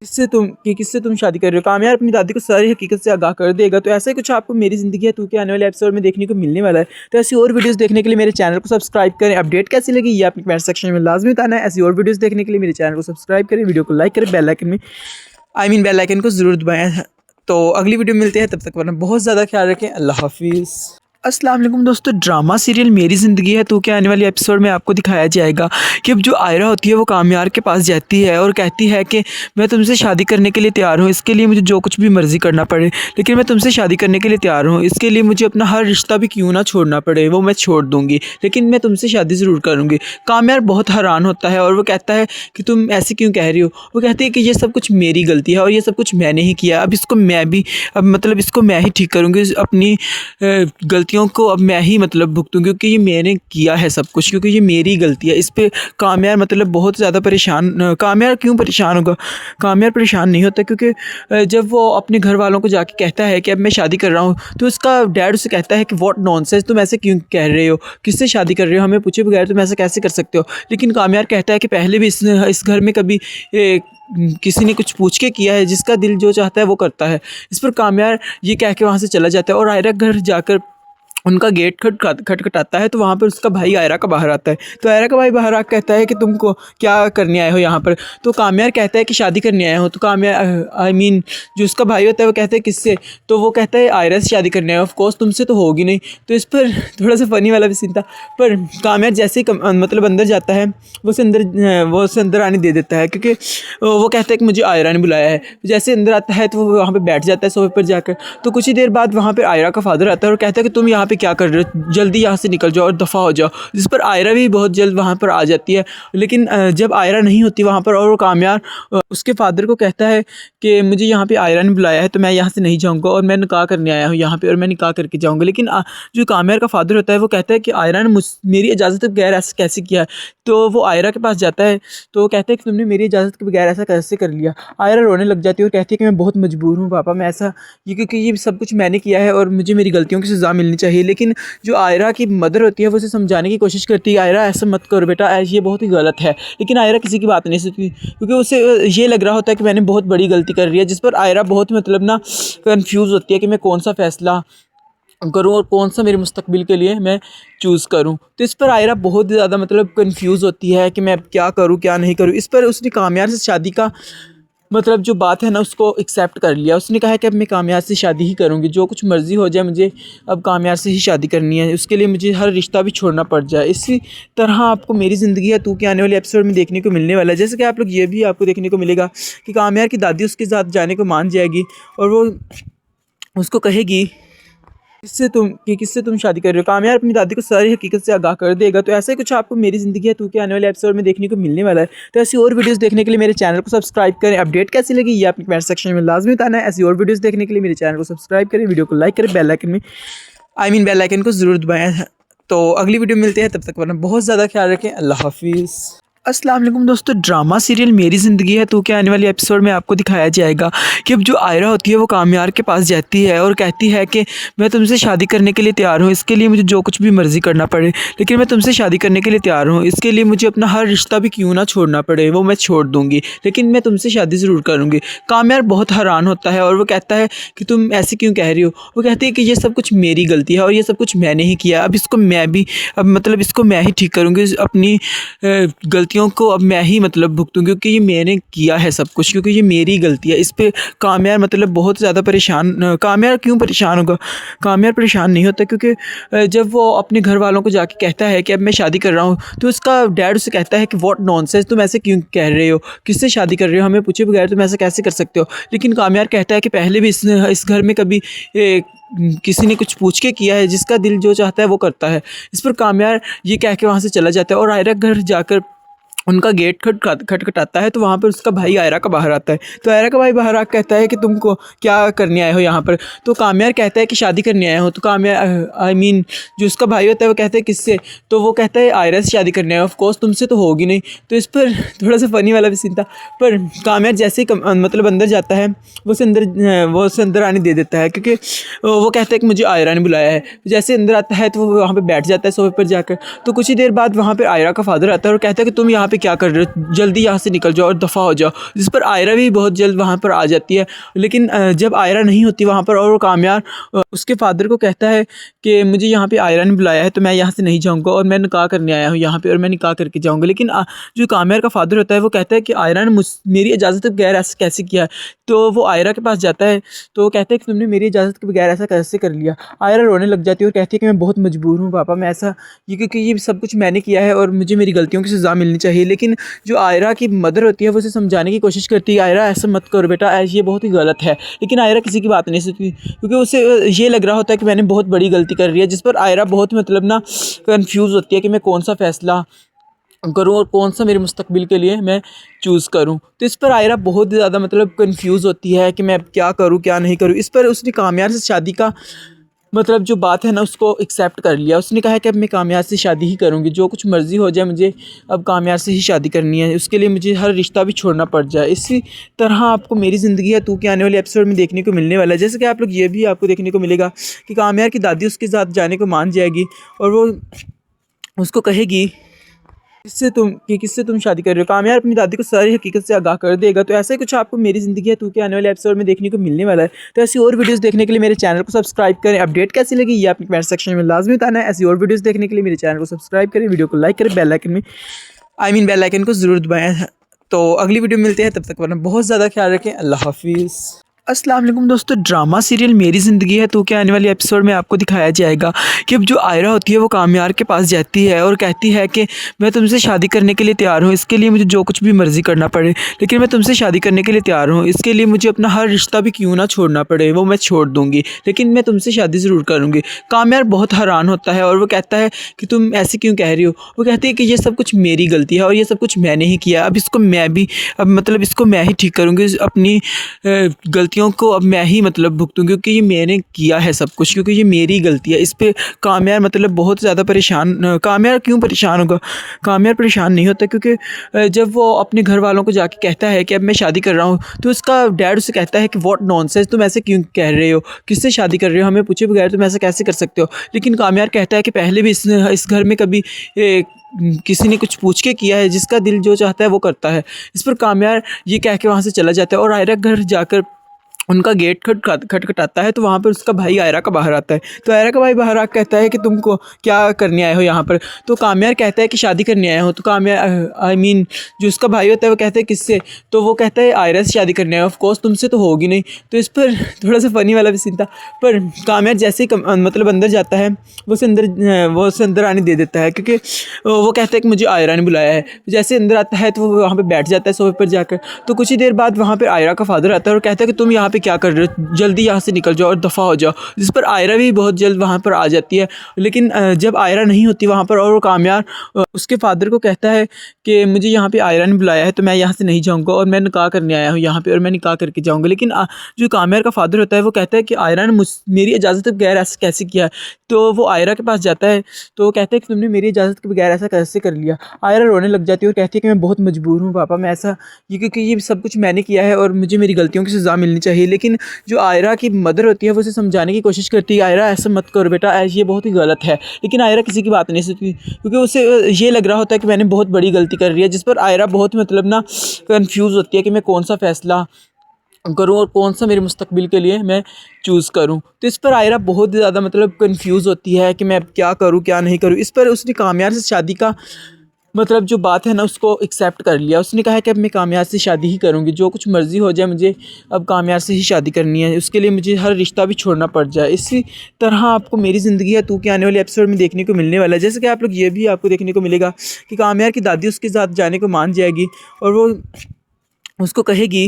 किससे तुम शादी कर रहे हो। कामयार अपनी दादी को सारी हकीकत से आगाह कर देगा। तो ऐसा ही कुछ आपको मेरी ज़िंदगी है तू के आने वाले एपिसोड में देखने को मिलने वाला है। तो ऐसी और वीडियोस देखने के लिए मेरे चैनल को सब्सक्राइब करें। अपडेट कैसी लगी ये अपने कमेंट सेक्शन में लाजमी बताना है। ऐसी और वीडियोस देखने के लिए मेरे चैनल को सब्सक्राइब करें, वीडियो को लाइक करें, बेल आइकन को ज़रूर दबाएँ। तो अगली वीडियो मिलते हैं, तब तक वरना बहुत ज़्यादा ख्याल रखें। अल्लाह हाफिज़। अस्सलाम वालेकुम दोस्तों, ड्रामा सीरियल मेरी ज़िंदगी है तो क्या आने वाले एपिसोड में आपको दिखाया जाएगा कि अब जो आयरा होती है वो कामयार के पास जाती है और कहती है कि मैं तुमसे शादी करने के लिए तैयार हूँ, इसके लिए मुझे जो कुछ भी मर्ज़ी करना पड़े, लेकिन मैं तुमसे शादी करने के लिए तैयार हूँ, इसके लिए मुझे अपना हर रिश्ता भी क्यों ना छोड़ना पड़े वो मैं छोड़ दूँगी, लेकिन मैं तुमसे शादी ज़रूर करूँगी। कामयार बहुत हैरान होता है और वो कहता है कि तुम ऐसे क्यों कह रही हो। वो कहती है कि ये सब कुछ मेरी गलती है और ये सब कुछ मैंने ही किया, अब इसको मैं भी मतलब इसको मैं ही ठीक करूँगी, अपनी गलतियों को अब मैं ही मतलब भुगतूँ, क्योंकि ये मैंने किया है सब कुछ, क्योंकि ये मेरी गलती है। इस पे कामयार मतलब बहुत ज़्यादा परेशान। कामयार क्यों परेशान होगा? कामयार परेशान नहीं होता, क्योंकि जब वो अपने घर वालों को जाके कहता है कि अब मैं शादी कर रहा हूँ, तो उसका डैड उसे कहता है कि व्हाट नॉनसेंस, तुम ऐसे क्यों कह रहे हो, किससे शादी कर रहे हो, हमें पूछे बगैर तुम ऐसा कैसे कर सकते हो। लेकिन कामयार कहता है कि पहले भी इस घर में कभी किसी ने कुछ पूछ के किया है, जिसका दिल जो चाहता है वो करता है। इस पर कामयार ये कह के वहाँ से चला जाता है और आयरा घर जाकर उनका गेट खटखटाता है, तो वहाँ पर उसका भाई आयरा का बाहर आता है। तो आयरा का भाई बाहर आकर कहता है कि तुमको क्या करने आए हो यहाँ पर। तो कामयार कहता है कि शादी करने आया हो। तो कामयार जो उसका भाई होता है वो कहता है किससे। तो वो कहता है आयरा से शादी करने आया हो, ऑफकोर्स तुमसे तो होगी नहीं। तो इस पर थोड़ा सा फ़नी वाला भी सीन था। पर कामयार जैसे ही मतलब अंदर जाता है वो उसे अंदर आने दे देता है, क्योंकि वो कहता है कि मुझे आयरा ने बुलाया है। जैसे अंदर आता है तो वो वहाँ पर बैठ जाता है सोफे पर जाकर। तो कुछ ही देर बाद वहाँ पर आयरा का फादर आता है और कहता है कि तुम यहाँ पे क्या कर रहे हो, जल्दी यहाँ से निकल जाओ और दफ़ा हो जाओ। जिस पर आयरा भी बहुत जल्द वहाँ पर आ जाती है, लेकिन जब आयरा नहीं होती वहाँ पर और वो कामयार उसके फादर को कहता है कि मुझे यहाँ पे आयरा ने बुलाया है तो मैं यहाँ से नहीं जाऊँगा और मैं निकाह करने आया हूँ यहाँ पे और मैं निकाह करके जाऊँगा। लेकिन जो कामयार का फादर होता है वो कहता है कि आयरा ने मेरी इजाज़त के बगैर ऐसा कैसे किया है। तो वो आयरा के पास जाता है तो वो कहता है कि तुमने मेरी इजाज़त के बगैर ऐसा कैसे कर लिया। आयरा रोने लग जाती है और कहती है कि मैं बहुत मजबूर हूँ पापा, मैं ऐसा क्योंकि ये सब कुछ मैंने किया है और मुझे मेरी गलतियों की सज़ा मिलनी चाहिए। लेकिन जो आयरा की मदर होती है वो उसे समझाने की कोशिश करती है, आयरा ऐसा मत करो बेटा, ये बहुत ही गलत है। लेकिन आयरा किसी की बात नहीं सुनती क्योंकि उसे ये लग रहा होता है कि मैंने बहुत बड़ी गलती कर रही है। जिस पर आयरा बहुत मतलब ना कंफ्यूज होती है कि मैं कौन सा फ़ैसला करूँ और कौन सा मेरे मुस्तकबिल के लिए मैं चूज़ करूँ। तो इस पर आयरा बहुत ज़्यादा मतलब कंफ्यूज होती है कि मैं अब क्या करूँ क्या नहीं करूँ। इस पर उसने कामयार से शादी का मतलब जो बात है ना उसको एक्सेप्ट कर लिया। उसने कहा कि अब मैं कामयार से शादी ही करूँगी, जो कुछ मर्ज़ी हो जाए मुझे अब कामयार से ही शादी करनी है, उसके लिए मुझे हर रिश्ता भी छोड़ना पड़ जाए। इसी तरह आपको मेरी ज़िंदगी है तू के आने वाले एपिसोड में देखने को मिलने वाला है। जैसे कि आप लोग ये भी आपको देखने को मिलेगा कि कामयार की दादी उसके साथ जाने को मान जाएगी और वो उसको कहेगी किससे तुम शादी कर रहे हो। कामयार अपनी दादी को सारी हकीकत से आगाह कर देगा। तो ऐसा ही कुछ आपको मेरी ज़िंदगी है तू के आने वाले एपिसोड में देखने को मिलने वाला है। तो ऐसी और वीडियोस देखने के लिए मेरे चैनल को सब्सक्राइब करें। अपडेट कैसी लगी ये अपने कमेंट सेक्शन में लाजमी बताना है। ऐसी और वीडियोस देखने के लिए मेरे चैनल को सब्सक्राइब करें, वीडियो को लाइक करें, बेल आइकन में बेल आइकन को ज़रूर दबाएँ। तो अगली वीडियो मिलते हैं, तब तक वरना बहुत ज़्यादा ख्याल रखें। अल्लाह हाफिज़। अस्सलाम वालेकुम दोस्तों, ड्रामा सीरियल मेरी ज़िंदगी है तो के आने वाले एपिसोड में आपको दिखाया जाएगा कि अब जो आयरा होती है वो कामयार के पास जाती है और कहती है कि मैं तुमसे शादी करने के लिए तैयार हूँ, इसके लिए मुझे जो कुछ भी मर्ज़ी करना पड़े, लेकिन मैं तुमसे शादी करने के लिए तैयार हूँ, इसके लिए मुझे अपना हर रिश्ता भी क्यों ना छोड़ना पड़े वो मैं छोड़ दूँगी, लेकिन मैं तुमसे शादी ज़रूर करूँगी। कामयार बहुत हैरान होता है और वो कहता है कि तुम ऐसे क्यों कह रही हो। वो कहती है कि ये सब कुछ मेरी गलती है और ये सब कुछ मैंने ही किया, अब इसको मैं भी मतलब इसको मैं ही ठीक करूँगी, अपनी गलतियों को अब मैं ही मतलब भुगतूँ क्योंकि ये मैंने किया है सब कुछ, क्योंकि ये मेरी गलती है। इस पे कामयार मतलब बहुत ज़्यादा परेशान। कामयार क्यों परेशान होगा, कामयार परेशान नहीं होता क्योंकि जब वो अपने घर वालों को जाके कहता है कि अब मैं शादी कर रहा हूँ तो उसका डैड उसे कहता है कि व्हाट नॉनसेंस, तुम ऐसे क्यों कह रहे हो, किससे शादी कर रहे हो, हमें पूछे बगैर तुम ऐसा कैसे कर सकते हो। लेकिन कामयार कहता है कि पहले भी इस घर में कभी किसी ने कुछ पूछ के किया है, जिसका दिल जो चाहता है वो करता है। इस पर कामयार ये कह के वहाँ से चला जाता है और आयरा घर जाकर उनका गेट खटखटाता है तो वहाँ पर उसका भाई आयरा का बाहर आता है। तो आयरा का भाई बाहर आकर कहता है कि तुमको क्या करने आए हो यहाँ पर। तो कामयार कहता है कि शादी करने आया हो। तो कामयार जो उसका भाई होता है वो कहता है किससे, तो वो कहता है आयरा से शादी करने आया हो, ऑफकोर्स तुमसे तो होगी नहीं। तो इस पर थोड़ा सा फ़नी वाला भी सीन था। पर कामयार जैसे ही मतलब अंदर जाता है वो उसे अंदर आने दे देता है क्योंकि वो कहता है कि मुझे आयरा ने बुलाया है। जैसे अंदर आता है तो वो वहाँ पर बैठ जाता है सोफे पर जाकर। तो कुछ ही देर बाद वहाँ पर आयरा का फादर आता है और कहता है कि तुम यहाँ पे क्या कर रहे हो, जल्दी यहाँ से निकल जाओ और दफ़ा हो जाओ। जिस पर आयरा भी बहुत जल्द वहाँ पर आ जाती है। लेकिन जब आयरा नहीं होती वहाँ पर और वो कामयार उसके फादर को कहता है कि मुझे यहाँ पे आयरा ने बुलाया है तो मैं यहाँ से नहीं जाऊँगा और मैं निकाह करने आया हूँ यहाँ पे और मैं निकाह करके जाऊँगा। लेकिन जो कामयार का फादर होता है वो कहता है कि आयरा ने मेरी इजाज़त के बगैर ऐसा कैसे किया है। तो वो आयरा के पास जाता है तो वो कहता है कि तुमने मेरी इजाज़त के बगैर ऐसा कैसे कर लिया। आयरा रोने लग जाती है और कहती है कि मैं बहुत मजबूर हूँ पापा, मैं ऐसा क्योंकि ये सब कुछ मैंने किया है और मुझे मेरी गलतियों की सज़ा मिलनी चाहिए। लेकिन जो आयरा की मदर होती है वो उसे समझाने की कोशिश करती है, आयरा ऐसा मत करो बेटा, ये बहुत ही गलत है। लेकिन आयरा किसी की बात नहीं सुनती क्योंकि उसे ये लग रहा होता है कि मैंने बहुत बड़ी गलती कर रही है। जिस पर आयरा बहुत मतलब ना कंफ्यूज होती है कि मैं कौन सा फ़ैसला करूँ और कौन सा मेरे मुस्तकबिल के लिए मैं चूज़ करूँ। तो इस पर आयरा बहुत ज़्यादा मतलब कंफ्यूज होती है कि मैं अब क्या करूँ क्या नहीं करूँ। इस पर उसने कामयार से शादी का मतलब जो बात है ना उसको एक्सेप्ट कर लिया। उसने कहा कि अब मैं कामयार से शादी ही करूँगी, जो कुछ मर्ज़ी हो जाए मुझे अब कामयार से ही शादी करनी है, उसके लिए मुझे हर रिश्ता भी छोड़ना पड़ जाए। इसी तरह आपको मेरी ज़िंदगी है तू के आने वाले एपिसोड में देखने को मिलने वाला है। जैसे कि आप लोग ये भी आपको देखने को मिलेगा कि कामयार की दादी उसके साथ जाने को मान जाएगी और वो उसको कहेगी किससे तुम शादी कर रहे हो। कामयार अपनी दादी को सारी हकीकत से आगाह कर देगा। तो ऐसा ही कुछ आपको मेरी ज़िंदगी है तू के आने वाले एपिसोड में देखने को मिलने वाला है। तो ऐसी और वीडियोस देखने के लिए मेरे चैनल को सब्सक्राइब करें। अपडेट कैसी लगी ये अपने कमेंट सेक्शन में लाजमी बताना है। ऐसी और वीडियोस देखने के लिए मेरे चैनल को सब्सक्राइब करें, वीडियो को लाइक करें, बेल आइकन में बेल आइकन को ज़रूर दबाएँ। तो अगली वीडियो मिलते हैं, तब तक वरना बहुत ज़्यादा ख्याल रखें। अल्लाह हाफिज़। अस्सलाम वालेकुम दोस्तों, ड्रामा सीरियल मेरी ज़िंदगी है तो क्या आने वाले एपिसोड में आपको दिखाया जाएगा कि अब जो आयरा होती है वो कामयार के पास जाती है और कहती है कि मैं तुमसे शादी करने के लिए तैयार हूँ, इसके लिए मुझे जो कुछ भी मर्ज़ी करना पड़े, लेकिन मैं तुमसे शादी करने के लिए तैयार हूँ, इसके लिए मुझे अपना हर रिश्ता भी क्यों ना छोड़ना पड़े वो मैं छोड़ दूँगी, लेकिन मैं तुमसे शादी ज़रूर करूँगी। कामयार बहुत हैरान होता है और वो कहता है कि तुम ऐसे क्यों कह रही हो? वो कहती है कि ये सब कुछ मेरी गलती है और ये सब कुछ मैंने ही किया, अब इसको मैं भी अब मतलब इसको मैं ही ठीक करूँगी, अपनी गलतियों को अब मैं ही मतलब भुगतूँ, क्योंकि ये मैंने किया है सब कुछ, क्योंकि ये मेरी गलती है। इस पे कामयार मतलब बहुत ज़्यादा परेशान। कामयार क्यों परेशान होगा? कामयार परेशान नहीं होता, क्योंकि जब वो अपने घर वालों को जाके कहता है कि अब मैं शादी कर रहा हूँ, तो उसका डैड उसे कहता है कि व्हाट नॉनसेंस, तुम ऐसे क्यों कह रहे हो? किससे शादी कर रहे हो? हमें पूछे बगैर तुम ऐसा कैसे कर सकते हो? लेकिन कामयार कहता है कि पहले भी इस घर में कभी किसी ने कुछ पूछ के किया है, जिसका दिल जो चाहता है वो करता है। इस पर कामयार ये कह के वहाँ से चला जाता है और आयरा घर जाकर उनका गेट खटखटाता है, तो वहाँ पर उसका भाई आयरा का बाहर आता है। तो आयरा का भाई बाहर आकर कहता है कि तुमको क्या करने आए हो यहाँ पर? तो कामयार कहता है कि शादी करने आया हो। तो कामयार जो उसका भाई होता है वो कहता है किससे? तो वो कहता है आयरा से शादी करने आया हो। ऑफ कोर्स तुमसे तो होगी नहीं। तो इस पर थोड़ा सा फ़नी वाला भी सीन था। पर कामयार जैसे ही मतलब अंदर जाता है, वो उसे अंदर आने दे देता है, क्योंकि वो कहता है कि मुझे आयरा ने बुलाया है। जैसे अंदर आता है तो वो वहाँ पे बैठ जाता है सोफे पर जाकर। तो कुछ ही देर बाद वहाँ पर आयरा का फादर आता है और कहता है कि तुम यहाँ पे क्या कर रहे हो? जल्दी यहाँ से निकल जाओ और दफ़ा हो जाओ। जिस पर आयरा भी बहुत जल्द वहाँ पर आ जाती है। लेकिन जब आयरा नहीं होती वहाँ पर और वो कामयार उसके फादर को कहता है कि मुझे यहाँ पे आयरा ने बुलाया है, तो मैं यहाँ से नहीं जाऊँगा और मैं निकाह करने आया हूँ यहाँ पे और मैं निकाह करके जाऊँगा। लेकिन जो कामयार का फादर होता है वो कहता है कि आयरा ने मेरी इजाज़त के बगैर ऐसा कैसे किया है? तो वो आयरा के पास जाता है, तो वो कहता है कि तुमने मेरी इजाज़त के बगैर ऐसा कैसे कर लिया? आयरा रोने लग जाती है और कहती है कि मैं बहुत मजबूर हूँ पापा, मैं ऐसा क्योंकि ये सब कुछ मैंने किया है और मुझे मेरी गलतियों की सज़ा मिलनी चाहिए। लेकिन जो आयरा की मदर होती है वो उसे समझाने की कोशिश करती है, आयरा ऐसा मत करो बेटा, ये बहुत ही गलत है। लेकिन आयरा किसी की बात नहीं सुनती, क्योंकि उसे ये लग रहा होता है कि मैंने बहुत बड़ी गलती कर रही है। जिस पर आयरा बहुत मतलब ना कंफ्यूज होती है कि मैं कौन सा फ़ैसला करूँ और कौन सा मेरे मुस्तकबिल के लिए मैं चूज़ करूँ। तो इस पर आयरा बहुत ज़्यादा मतलब कंफ्यूज होती है कि मैं अब क्या करूँ क्या नहीं करूँ। इस पर उसने कामयार से शादी का मतलब जो बात है ना उसको एक्सेप्ट कर लिया। उसने कहा है कि अब मैं कामयार से शादी ही करूँगी, जो कुछ मर्ज़ी हो जाए मुझे अब कामयार से ही शादी करनी है, उसके लिए मुझे हर रिश्ता भी छोड़ना पड़ जाए। इसी तरह आपको मेरी ज़िंदगी है तू के आने वाले एपिसोड में देखने को मिलने वाला है। जैसे कि आप लोग ये भी आपको देखने को मिलेगा कि कामयार की दादी उसके साथ जाने को मान जाएगी और वो उसको कहेगी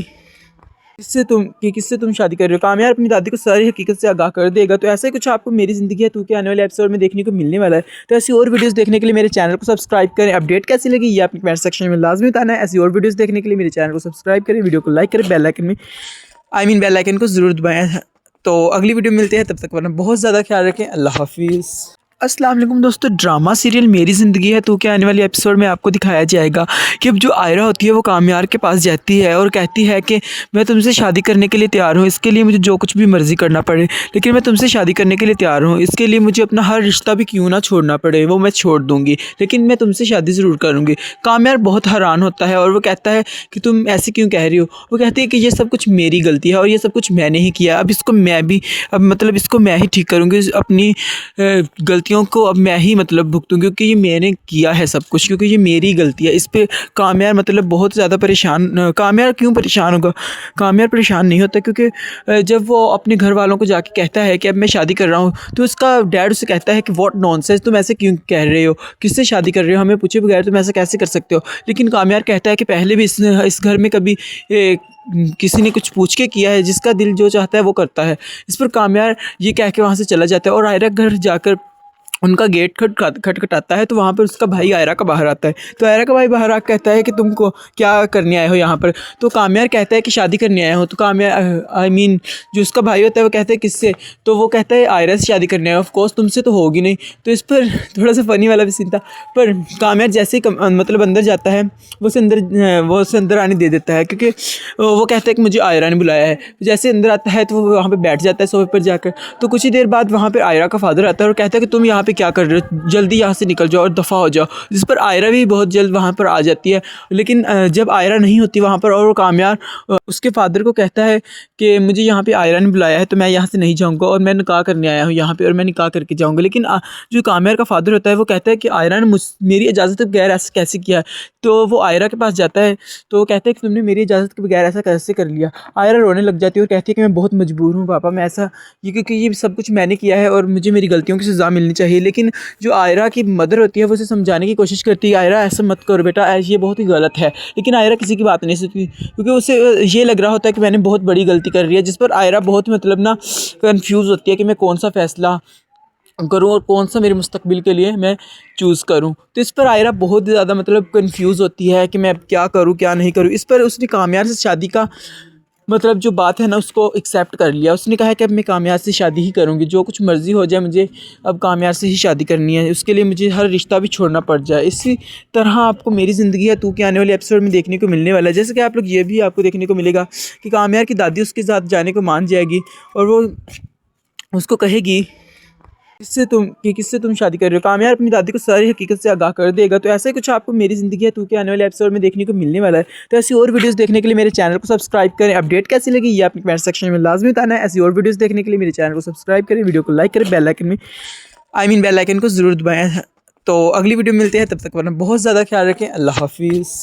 किससे तुम शादी कर रहे हो। कामयार अपनी दादी को सारी हकीकत से आगाह कर देगा। तो ऐसा ही कुछ आपको मेरी ज़िंदगी है तू के आने वाले एपिसोड में देखने को मिलने वाला है। तो ऐसी और वीडियोस देखने के लिए मेरे चैनल को सब्सक्राइब करें। अपडेट कैसी लगी ये आपने कमेंट सेक्शन में लाजमी बताना है। ऐसी और वीडियोस देखने के लिए मेरे चैनल को सब्सक्राइब करें, वीडियो को लाइक करें, बेल आइकन को ज़रूर दबाएँ। तो अगली वीडियो मिलते हैं, तब तक वरना बहुत ज़्यादा ख्याल रखें। अल्लाह हाफिज़। अस्सलाम वालेकुम दोस्तों, ड्रामा सीरियल मेरी ज़िंदगी है तो क्या आने वाले एपिसोड में आपको दिखाया जाएगा कि अब जो आयरा होती है वो कामयार के पास जाती है और कहती है कि मैं तुमसे शादी करने के लिए तैयार हूँ, इसके लिए मुझे जो कुछ भी मर्ज़ी करना पड़े, लेकिन मैं तुमसे शादी करने के लिए तैयार हूँ, इसके लिए मुझे अपना हर रिश्ता भी क्यों ना छोड़ना पड़े वो मैं छोड़ दूँगी, लेकिन मैं तुमसे शादी ज़रूर करूँगी। कामयार बहुत हैरान होता है और वो कहता है कि तुम ऐसे क्यों कह रही हो? वो कहती है कि ये सब कुछ मेरी गलती है और ये सब कुछ मैंने ही किया, अब इसको मैं ही ठीक करूँगी, अपनी गलतियों को अब मैं ही मतलब भुगतूँ, क्योंकि ये मैंने किया है सब कुछ, क्योंकि ये मेरी गलती है। इस पे कामयार मतलब बहुत ज़्यादा परेशान। कामयार क्यों परेशान होगा? कामयार परेशान नहीं होता, क्योंकि जब वो अपने घर वालों को जाके कहता है कि अब मैं शादी कर रहा हूँ, तो उसका डैड उसे कहता है कि व्हाट नॉनसेंस, तुम ऐसे क्यों कह रहे हो? किससे शादी कर रहे हो? हमें पूछे बगैर तुम ऐसा कैसे कर सकते हो? लेकिन कामयार कहता है कि पहले भी इस घर में कभी किसी ने कुछ पूछ के किया है, जिसका दिल जो चाहता है वो करता है। इस पर कामयार ये कह के वहाँ से चला जाता है और आयरा घर जाकर उनका गेट खटखटाता है, तो वहाँ पर उसका भाई आयरा का बाहर आता है। तो आयरा का भाई बाहर आकर कहता है कि तुमको क्या करने आए हो यहाँ पर? तो कामयार कहता है कि शादी करने आया हो। तो कामयार जो उसका भाई होता है वो कहता है किससे? तो वो कहता है आयरा से शादी करने आया हो। ऑफ कोर्स तुमसे तो होगी नहीं। तो इस पर थोड़ा सा फ़नी वाला भी सीन था। पर कामयार जैसे ही मतलब अंदर जाता है वो उसे अंदर आने दे देता है, क्योंकि वो कहता है कि मुझे आयरा ने बुलाया है। जैसे अंदर आता है तो वो वहाँ पर बैठ जाता है सोफे पर जाकर। तो कुछ ही देर बाद वहाँ पर आयरा का फादर आता है और कहता है कि तुम यहाँ पे क्या कर रहे हो, जल्दी यहाँ से निकल जाओ और दफ़ा हो जाओ। जिस पर आयरा भी बहुत जल्द वहाँ पर आ जाती है, लेकिन जब आयरा नहीं होती वहाँ पर और वो कामयार उसके फादर को कहता है कि मुझे यहाँ पे आयरा ने बुलाया है तो मैं यहाँ से नहीं जाऊँगा और मैं निकाह करने आया हूँ यहाँ पे और मैं निकाह करके जाऊँगा। लेकिन जो कामयार का फादर होता है वो कहता है कि आयरा ने मेरी इजाज़त के बगैर ऐसा कैसे किया है। तो वो आयरा के पास जाता है तो वो कहता है कि तुमने मेरी इजाज़त के बगैर ऐसा कैसे कर लिया। आयरा रोने लग जाती है और कहती है कि मैं बहुत मजबूर हूँ पापा, मैं ऐसा क्योंकि ये सब कुछ मैंने किया है और मुझे मेरी गलतियों की सज़ा मिलनी चाहिए। लेकिन जो आयरा की मदर होती है वो उसे समझाने की कोशिश करती है, आयरा ऐसा मत करो बेटा, ये बहुत ही गलत है। लेकिन आयरा किसी की बात नहीं सुनती क्योंकि उसे ये लग रहा होता है कि मैंने बहुत बड़ी गलती कर रही है। जिस पर आयरा बहुत मतलब ना कंफ्यूज होती है कि मैं कौन सा फ़ैसला करूँ और कौन सा मेरे मुस्तकबिल के लिए मैं चूज़ करूँ। तो इस पर आयरा बहुत ज़्यादा मतलब कंफ्यूज होती है कि मैं अब क्या करूँ क्या नहीं करूँ। इस पर उसने कामयार से शादी का मतलब जो बात है ना उसको एक्सेप्ट कर लिया। उसने कहा है कि अब मैं कामयार से शादी ही करूँगी, जो कुछ मर्ज़ी हो जाए मुझे अब कामयार से ही शादी करनी है, उसके लिए मुझे हर रिश्ता भी छोड़ना पड़ जाए। इसी तरह आपको मेरी ज़िंदगी है तू के आने वाले एपिसोड में देखने को मिलने वाला है। जैसे कि आप लोग ये भी आपको देखने को मिलेगा कि कामयार की दादी उसके साथ जाने को मान जाएगी और वो उसको कहेगी किससे तुम शादी कर रहे हो। कामयार अपनी दादी को सारी हकीकत से आगाह कर देगा। तो ऐसा ही कुछ आपको मेरी ज़िंदगी है तू के आने वाले एपिसोड में देखने को मिलने वाला है। तो ऐसी और वीडियोस देखने के लिए मेरे चैनल को सब्सक्राइब करें। अपडेट कैसी लगी ये अपने कमेंट सेक्शन में लाजमी बताना है। ऐसी और वीडियोस देखने के लिए मेरे चैनल को सब्सक्राइब करें, वीडियो को लाइक करें, बेल आइकन को ज़रूर दबाएँ। तो अगली वीडियो मिलते हैं, तब तक वरना बहुत ज़्यादा ख्याल रखें। अल्लाह हाफिज़।